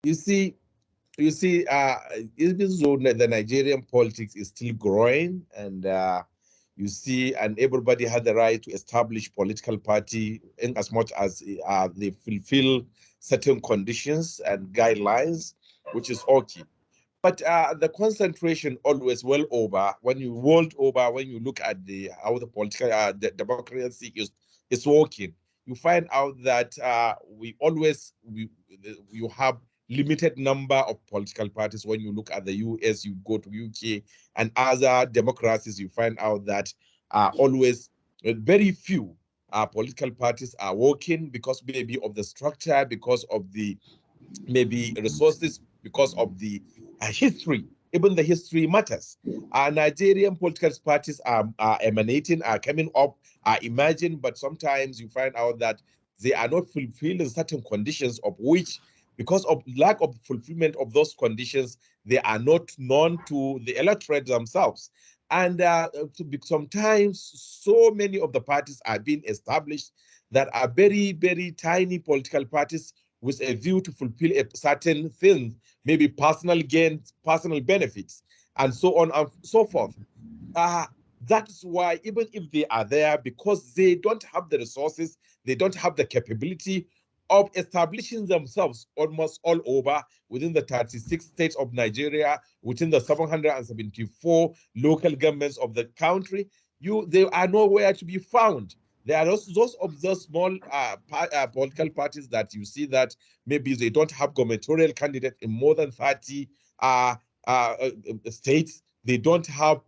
You see, even though the Nigerian politics is still growing, and you see, and everybody had the right to establish political party in as much as they fulfill certain conditions and guidelines, which is okay. But the concentration always well over when you world over when you look at the how the political the democracy is working, you find out that you have limited number of political parties. When you look at the US, you go to UK and other democracies, you find out that always very few political parties are working because maybe of the structure, because of the maybe resources, because of the history. Even the history matters. Nigerian political parties are emanating, are coming up, are emerging, but sometimes you find out that they are not fulfilling certain conditions of which, because of lack of fulfillment of those conditions, they are not known to the electorate themselves. And sometimes so many of the parties are being established that are very, very tiny political parties with a view to fulfill a certain thing, maybe personal gains, personal benefits, and so on and so forth. Uh, that's why even if they are there, because they don't have the resources, they don't have the capability of establishing themselves almost all over within the 36 states of Nigeria, within the 774 local governments of the country, they are nowhere to be found. There are those of those small political parties that you see that maybe they don't have gubernatorial candidates in more than 30 uh, states. They don't have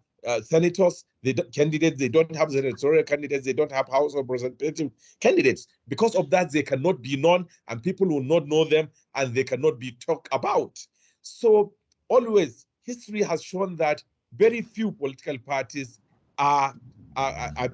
senators, candidates. They don't have senatorial candidates. They don't have House of Representative candidates. Because of that, they cannot be known, and people will not know them, and they cannot be talked about. So always, history has shown that very few political parties are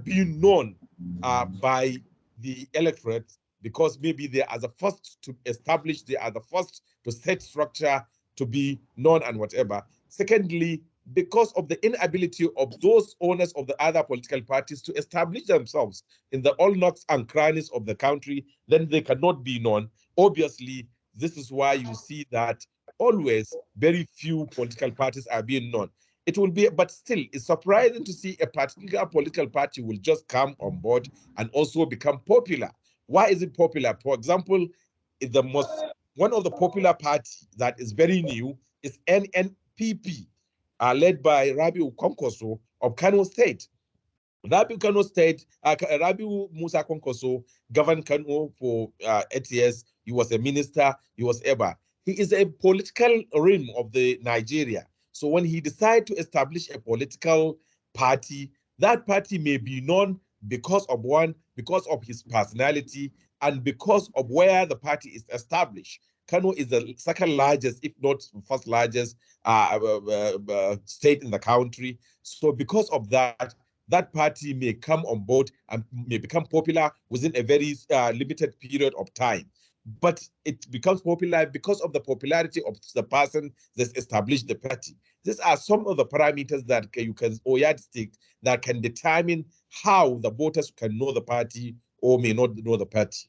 being known by the electorate because maybe they are the first to establish, they are the first to set structure to be known and whatever. Secondly, because of the inability of those owners of the other political parties to establish themselves in the all nooks and crannies of the country, then they cannot be known. Obviously, this is why you see that always very few political parties are being known. It will be, but still, it's surprising to see a particular political party will just come on board and also become popular. Why is it popular? For example, the most one of the popular party that is very new is NNPP, led by Rabiu Konkoso of Kano State. Rabiu Musa Konkoso governed Kano for 8 years. He was a minister. He was ever. He is a political realm of the Nigeria. So when he decided to establish a political party, that party may be known because of his personality, and because of where the party is established. Kano is the second largest, if not first largest, state in the country. So because of that, that party may come on board and may become popular within a very limited period of time. But it becomes popular because of the popularity of the person that's established the party. These are some of the parameters that you can, or yardstick, that can determine how the voters can know the party or may not know the party.